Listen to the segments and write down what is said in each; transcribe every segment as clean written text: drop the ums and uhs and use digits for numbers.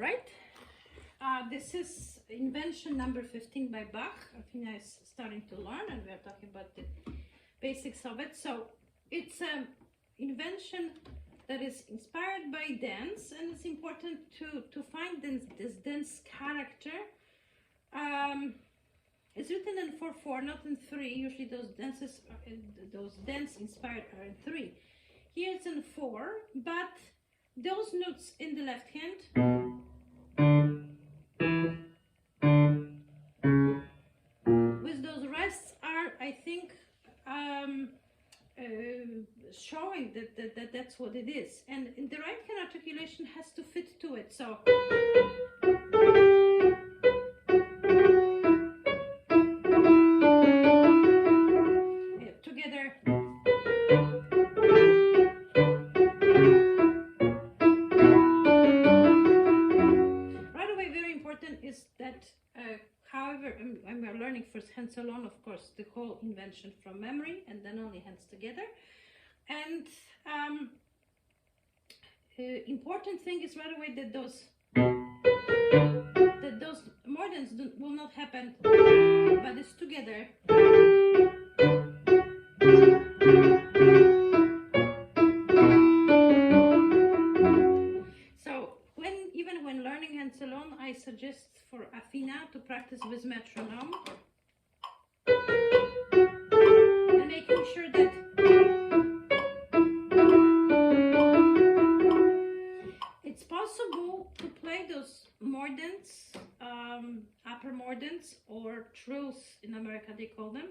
right. This is Invention number 15 by Bach. Afina is starting to learn, and we are talking about the basics of it. So it's an invention that is inspired by dance, and it's important to find this dance character. It's written in 4/4, not in 3. Usually those dance inspired are in 3. Here it's in 4, but those notes in the left hand with those rests are, I think, showing that's what it is. And the right hand articulation has to fit to it. So together. Right away, very important is that, however, when we are learning first hands alone, of course, the whole invention from memory, and then only hands together. And important thing is right away that those mordents will not happen, but it's together. So even when learning hands alone, I suggest for Afina to practice with metronome and making sure that it's possible to play those mordents, upper mordents, or trills in America they call them,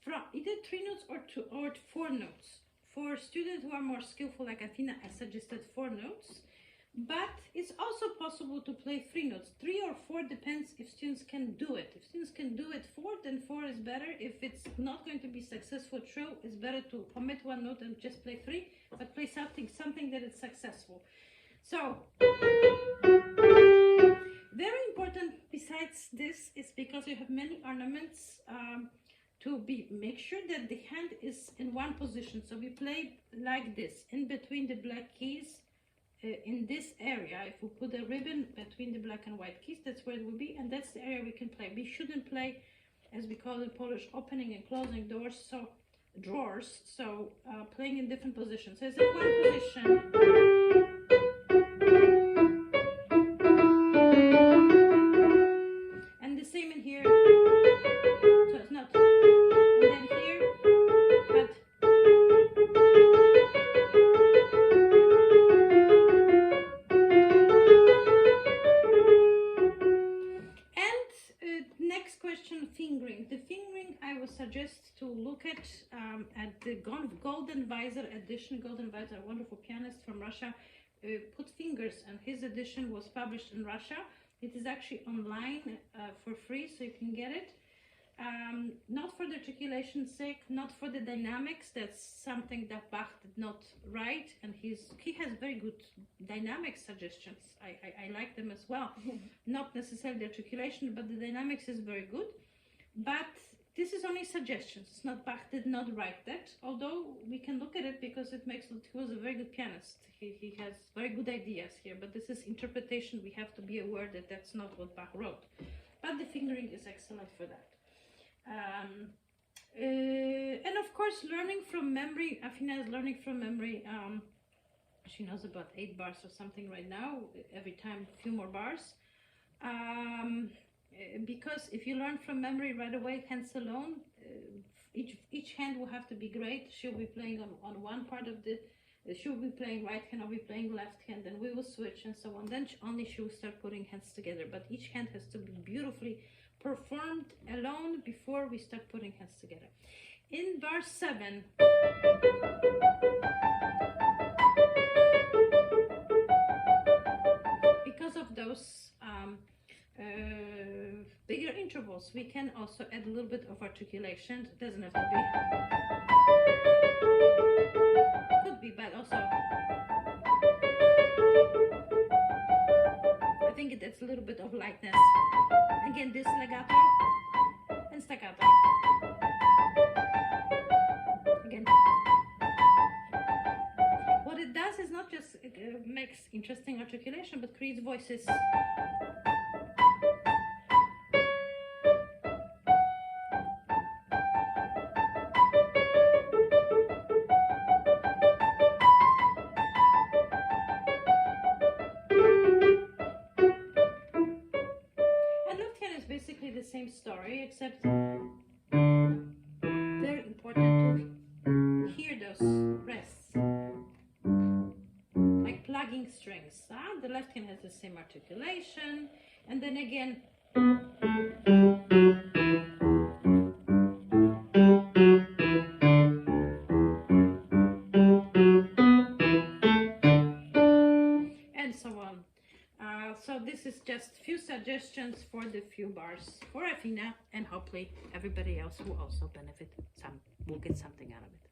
from either 3 notes or 2 or 4 notes. For students who are more skillful like Afina, I suggested 4 notes, but it's also possible to play 3 notes. 3 or 4 depends if students can do it. If students can do it 4, then 4 is better. If it's not going to be successful trill, it's better to omit 1 note and just play 3, but play something that is successful. So very important besides this is, because you have many ornaments, make sure that the hand is in one position. So we play like this, in between the black keys, in this area. If we put a ribbon between the black and white keys, that's where it will be, and that's the area we can play. We shouldn't play, as we call it in Polish, opening and closing doors, so drawers. So playing in different positions. So it's in one position. And the same in here. So it's not, and then here, but next question, fingering. The fingering I would suggest to look at the Golden Visor edition. Golden Visor, a wonderful pianist from Russia, put fingers, and his edition was published in Russia. It is actually online for free, so you can get it. Not for the articulation's sake, not for the dynamics. That's something that Bach did not write, and he has very good dynamic suggestions. I like them as well. Not necessarily the articulation, but the dynamics is very good. But this is only suggestions. It's not, Bach did not write that, although we can look at it because it makes he was a very good pianist. He has very good ideas here, but this is interpretation. We have to be aware that that's not what Bach wrote. But the fingering is excellent for that. And of course, learning from memory. Afina is learning from memory. She knows about 8 bars or something right now. Every time, a few more bars. Because if you learn from memory right away, hands alone, each hand will have to be great. She'll be playing on one part of the. She'll be playing right hand, I'll be playing left hand, and we will switch and so on. Then only she will start putting hands together. But each hand has to be beautifully performed alone before we start putting hands together. In bar 7, because of those bigger intervals, we can also add a little bit of articulation. It doesn't have to be. Could be, but also I think it adds a little bit of lightness. Again, this legato and staccato. Again, what it does is not just makes interesting articulation, but creates voices. And left hand is basically the same story, except very important to hear those rests, like plugging strings. The left hand has the same articulation, and then again, and so on. So this is just few suggestions for the few bars for Afina, and hopefully everybody else will also benefit will get something out of it.